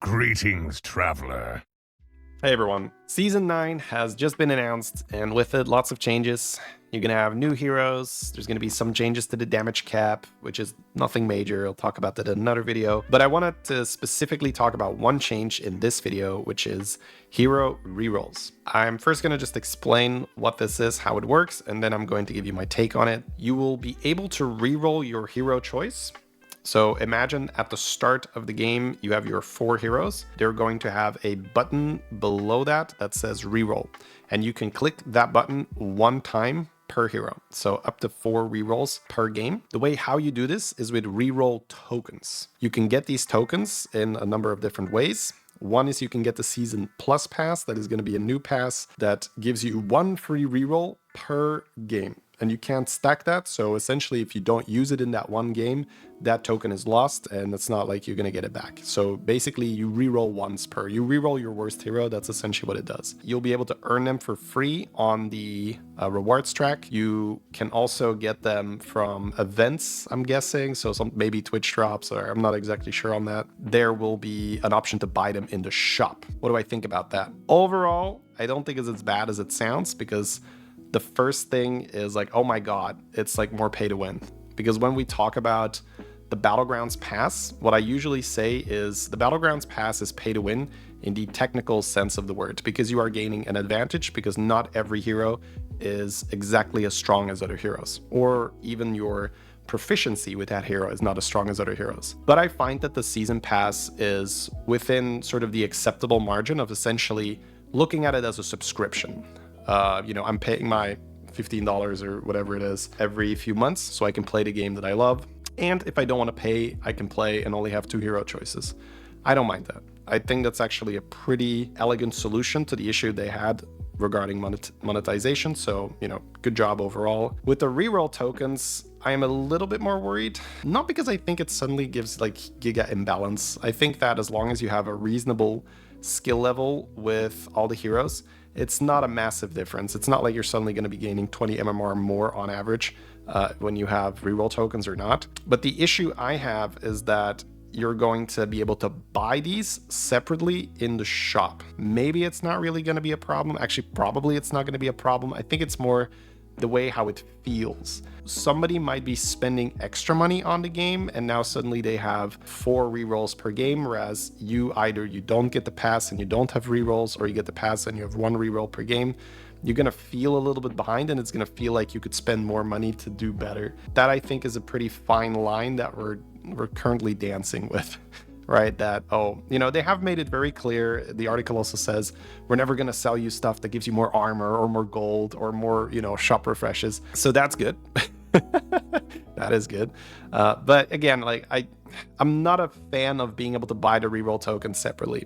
Greetings, traveler. Hey everyone, Season 9 has just been announced, and with it, lots of changes. You're gonna have new heroes, there's gonna be some changes to the damage cap, which is nothing major, I'll talk about that in another video. But I wanted to specifically talk about one change in this video, which is Hero Rerolls. I'm first gonna just explain what this is, how it works, and then I'm going to give you my take on it. You will be able to reroll your hero choice. So imagine at the start of the game, you have your 4 heroes. They're going to have a button below that says reroll. And you can click that button 1 time per hero. So up to 4 rerolls per game. The way how you do this is with reroll tokens. You can get these tokens in a number of different ways. One is you can get the Season Plus pass. That is going to be a new pass that gives you 1 free reroll per game. And you can't stack that, so essentially if you don't use it in that one game, that token is lost and it's not like you're gonna get it back. So basically you reroll once per. You reroll your worst hero, that's essentially what it does. You'll be able to earn them for free on the rewards track. You can also get them from events, I'm guessing, so some maybe Twitch drops, or I'm not exactly sure on that. There will be an option to buy them in the shop. What do I think about that? Overall, I don't think it's as bad as it sounds, because the first thing is like, oh my god, it's like more pay to win. Because when we talk about the Battlegrounds pass, what I usually say is the Battlegrounds pass is pay to win in the technical sense of the word, because you are gaining an advantage, because not every hero is exactly as strong as other heroes, or even your proficiency with that hero is not as strong as other heroes. But I find that the season pass is within sort of the acceptable margin of essentially looking at it as a subscription. I'm paying my $15 or whatever it is every few months so I can play the game that I love. And if I don't want to pay, I can play and only have 2 hero choices. I don't mind that. I think that's actually a pretty elegant solution to the issue they had regarding monetization. So, good job overall. With the reroll tokens, I am a little bit more worried. Not because I think it suddenly gives like giga imbalance. I think that as long as you have a reasonable skill level with all the heroes, it's not a massive difference. It's not like you're suddenly going to be gaining 20 MMR more on average when you have reroll tokens or not. But the issue I have is that you're going to be able to buy these separately in the shop. Maybe it's not really going to be a problem. Actually, probably it's not going to be a problem. I think it's more the way how it feels. Somebody might be spending extra money on the game and now suddenly they have 4 rerolls per game, whereas either you don't get the pass and you don't have rerolls, or you get the pass and you have 1 reroll per game. You're gonna feel a little bit behind, and it's gonna feel like you could spend more money to do better. That I think is a pretty fine line that we're currently dancing with. Right, that, they have made it very clear. The article also says, we're never going to sell you stuff that gives you more armor or more gold or more, shop refreshes. So that's good. That is good. But again, I'm not a fan of being able to buy the reroll tokens separately.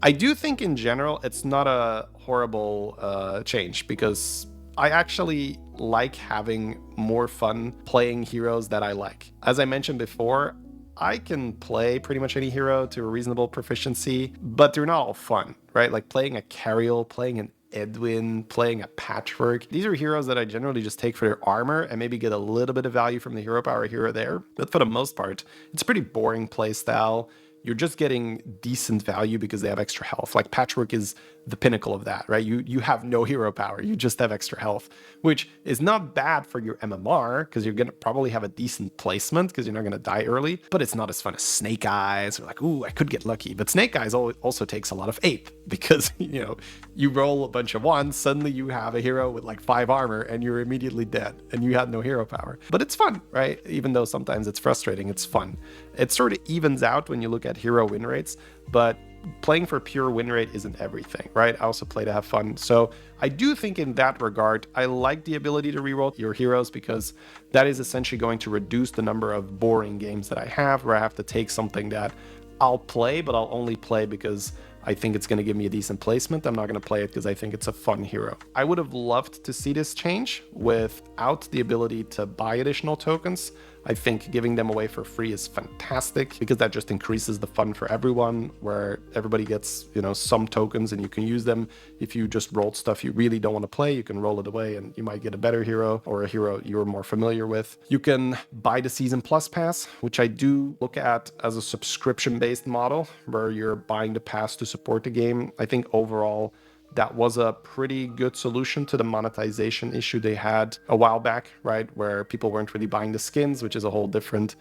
I do think in general, it's not a horrible change, because I actually like having more fun playing heroes that I like. As I mentioned before, I can play pretty much any hero to a reasonable proficiency, but they're not all fun, right? Like playing a Carriel, playing an Edwin, playing a Patchwork. These are heroes that I generally just take for their armor and maybe get a little bit of value from the hero power here or there. But for the most part, it's a pretty boring playstyle. You're just getting decent value because they have extra health. Like Patchwork is the pinnacle of that, right? You have no hero power, you just have extra health, which is not bad for your MMR, because you're gonna probably have a decent placement because you're not gonna die early, but it's not as fun as Snake Eyes, or like, ooh, I could get lucky. But Snake Eyes also takes a lot of ape, because you roll a bunch of 1s, suddenly you have a hero with like 5 armor and you're immediately dead and you had no hero power. But it's fun, right? Even though sometimes it's frustrating, it's fun. It sort of evens out when you look at hero win rates, but playing for pure win rate isn't everything, right? I also play to have fun. So I do think in that regard, I like the ability to reroll your heroes, because that is essentially going to reduce the number of boring games that I have, where I have to take something that I'll play, but I'll only play because I think it's going to give me a decent placement. I'm not going to play it because I think it's a fun hero. I would have loved to see this change without the ability to buy additional tokens. I think giving them away for free is fantastic because that just increases the fun for everyone, where everybody gets, you know, some tokens and you can use them. If you just rolled stuff you really don't want to play, you can roll it away and you might get a better hero or a hero you're more familiar with. You can buy the Season Plus pass, which I do look at as a subscription-based model where you're buying the pass to support the game. I think overall that was a pretty good solution to the monetization issue they had a while back, right? Where people weren't really buying the skins, which is a whole different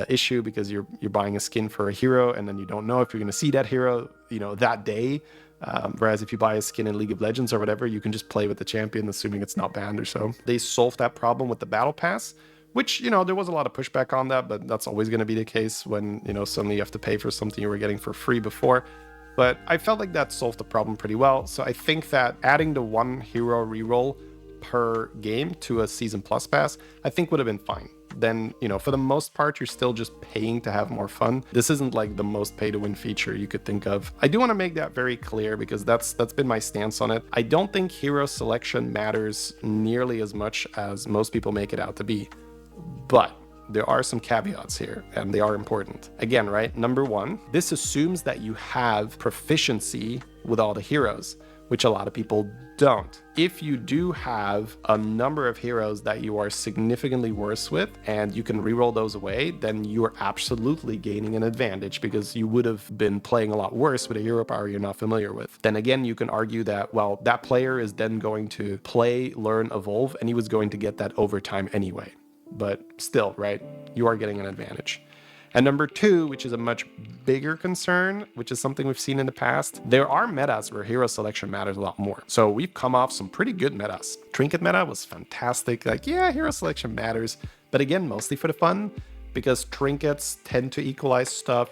issue because you're buying a skin for a hero and then you don't know if you're going to see that hero, you know, that day. Whereas if you buy a skin in League of Legends or whatever, you can just play with the champion, assuming it's not banned or so. They solved that problem with the Battle Pass, which, you know, there was a lot of pushback on that, but that's always going to be the case when, you know, suddenly you have to pay for something you were getting for free before. But I felt like that solved the problem pretty well. So I think that adding the 1 hero reroll per game to a Season Plus pass, I think would have been fine. Then, you know, for the most part, you're still just paying to have more fun. This isn't like the most pay to win feature you could think of. I do want to make that very clear because that's been my stance on it. I don't think hero selection matters nearly as much as most people make it out to be. But there are some caveats here, and they are important. Again, right? Number 1, this assumes that you have proficiency with all the heroes, which a lot of people don't. If you do have a number of heroes that you are significantly worse with, and you can reroll those away, then you are absolutely gaining an advantage because you would have been playing a lot worse with a hero power you're not familiar with. Then again, you can argue that, well, that player is then going to play, learn, evolve, and he was going to get that over time anyway. But still, right, you are getting an advantage. And number 2, which is a much bigger concern, which is something we've seen in the past, there are metas where hero selection matters a lot more. So we've come off some pretty good metas. Trinket meta was fantastic. Like, yeah, hero selection matters, but again, mostly for the fun, because trinkets tend to equalize stuff.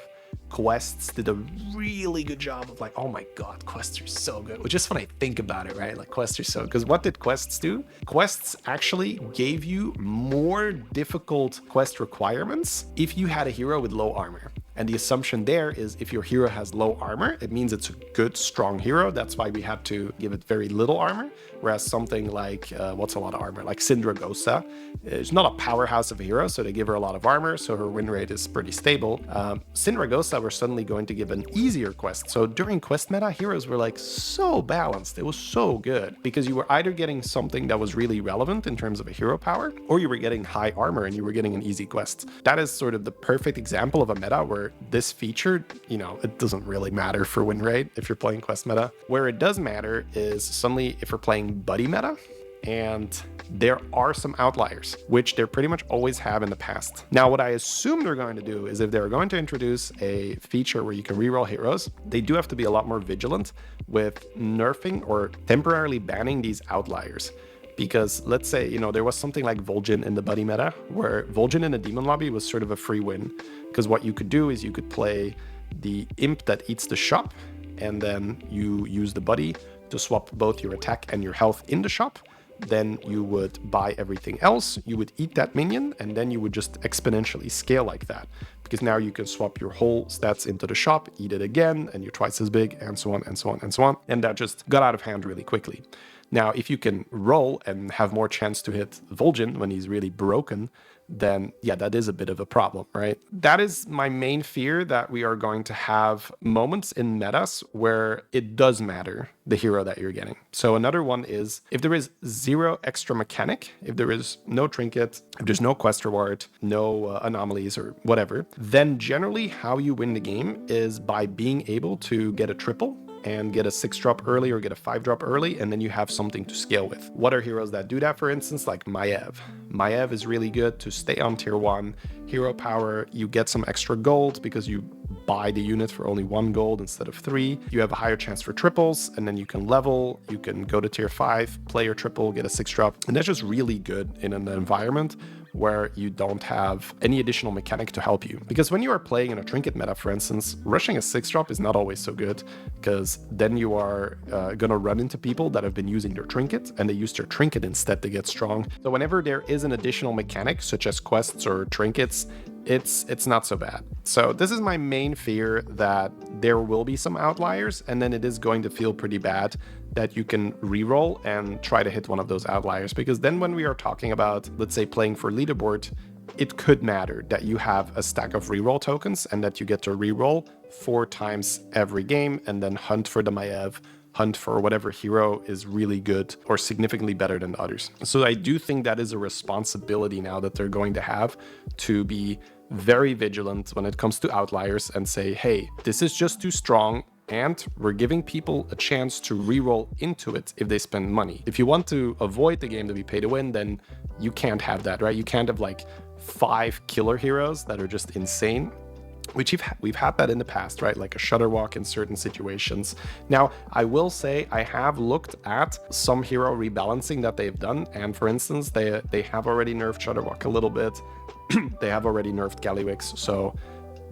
Quests did a really good job of, like, oh my god, quests are so good. Well, just when I think about it, right, like, quests are so good. Because what did quests do? Quests actually gave you more difficult quest requirements if you had a hero with low armor. And the assumption there is if your hero has low armor, it means it's a good, strong hero. That's why we had to give it very little armor. Whereas something like, what's a lot of armor? Like Syndragosa is not a powerhouse of a hero, so they give her a lot of armor, so her win rate is pretty stable. Syndragosa were suddenly going to give an easier quest. So during quest meta, heroes were like so balanced. It was so good because you were either getting something that was really relevant in terms of a hero power, or you were getting high armor and you were getting an easy quest. That is sort of the perfect example of a meta where this feature, you know, it doesn't really matter for win rate if you're playing quest meta. Where it does matter is suddenly if we're playing buddy meta, and there are some outliers, which there pretty much always have in the past. Now, what I assume they're going to do is if they're going to introduce a feature where you can reroll heroes, they do have to be a lot more vigilant with nerfing or temporarily banning these outliers. Because let's say, you know, there was something like Vol'jin in the buddy meta, where Vol'jin in a demon lobby was sort of a free win. Because what you could do is you could play the imp that eats the shop, and then you use the buddy to swap both your attack and your health in the shop. Then you would buy everything else, you would eat that minion, and then you would just exponentially scale like that. Because now you can swap your whole stats into the shop, eat it again, and you're twice as big, and so on, and so on, and so on. And that just got out of hand really quickly. Now, if you can roll and have more chance to hit Vol'jin when he's really broken, then yeah, that is a bit of a problem, right? That is my main fear, that we are going to have moments in metas where it does matter the hero that you're getting. So another one is if there is 0 extra mechanic, if there is no trinket, if there's no quest reward, no anomalies or whatever, then generally how you win the game is by being able to get a triple and get a 6-drop early or get a 5-drop early, and then you have something to scale with. What are heroes that do that, for instance? Like Maiev. Maiev is really good to stay on tier 1. Hero power, you get some extra gold because you buy the unit for only 1 gold instead of 3. You have a higher chance for triples, and then you can level, you can go to tier 5, play your triple, get a 6-drop. And that's just really good in an environment where you don't have any additional mechanic to help you. Because when you are playing in a trinket meta, for instance, rushing a 6-drop is not always so good, because then you are gonna run into people that have been using their trinket, and they use their trinket instead to get strong. So whenever there is an additional mechanic, such as quests or trinkets, it's not so bad. So this is my main fear, that there will be some outliers, and then it is going to feel pretty bad that you can reroll and try to hit one of those outliers. Because then when we are talking about, let's say, playing for leaderboard, it could matter that you have a stack of reroll tokens and that you get to reroll 4 times every game and then hunt for the Maiev, hunt for whatever hero is really good or significantly better than others. So I do think that is a responsibility now that they're going to have to be very vigilant when it comes to outliers and say, hey, this is just too strong, and we're giving people a chance to reroll into it if they spend money. If you want to avoid the game to be pay to win, then you can't have that, right? You can't have like 5 killer heroes that are just insane, which we've had that in the past, right? Like a Shudderwalk in certain situations. Now, I will say I have looked at some hero rebalancing that they've done, and for instance, they have already nerfed Shudderwalk a little bit. They have already nerfed Gallywix, so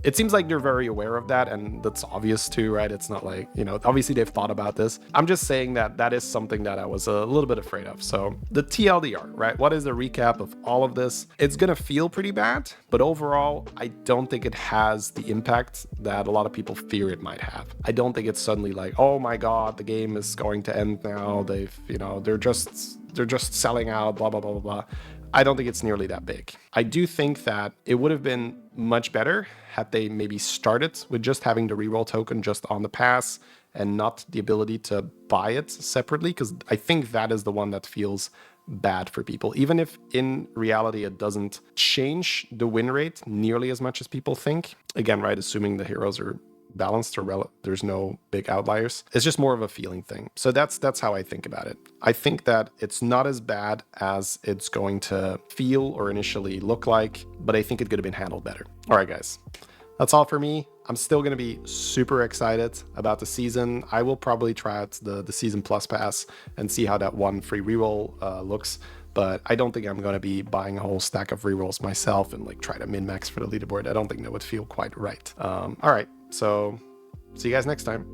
it seems like they're very aware of that, and that's obvious too, right? It's not like, you know, obviously they've thought about this. I'm just saying that that is something that I was a little bit afraid of. So the TLDR, right? What is the recap of all of this? It's gonna feel pretty bad, but overall, I don't think it has the impact that a lot of people fear it might have. I don't think it's suddenly like, oh my God, the game is going to end now. They've, you know, they're just selling out, blah, blah, blah, blah, blah. I don't think it's nearly that big. I do think that it would have been much better had they maybe started with just having the reroll token just on the pass and not the ability to buy it separately, because I think that is the one that feels bad for people. Even if in reality it doesn't change the win rate nearly as much as people think. Again, right, assuming the heroes are balanced or there's no big outliers. It's just more of a feeling thing. So that's how I think about it. I think that it's not as bad as it's going to feel or initially look like, but I think it could have been handled better. All right, guys, that's all for me. I'm still going to be super excited about the season. I will probably try out the Season Plus pass and see how that one free reroll looks. But I don't think I'm going to be buying a whole stack of rerolls myself and like try to min-max for the leaderboard. I don't think that would feel quite right. All right. So see you guys next time.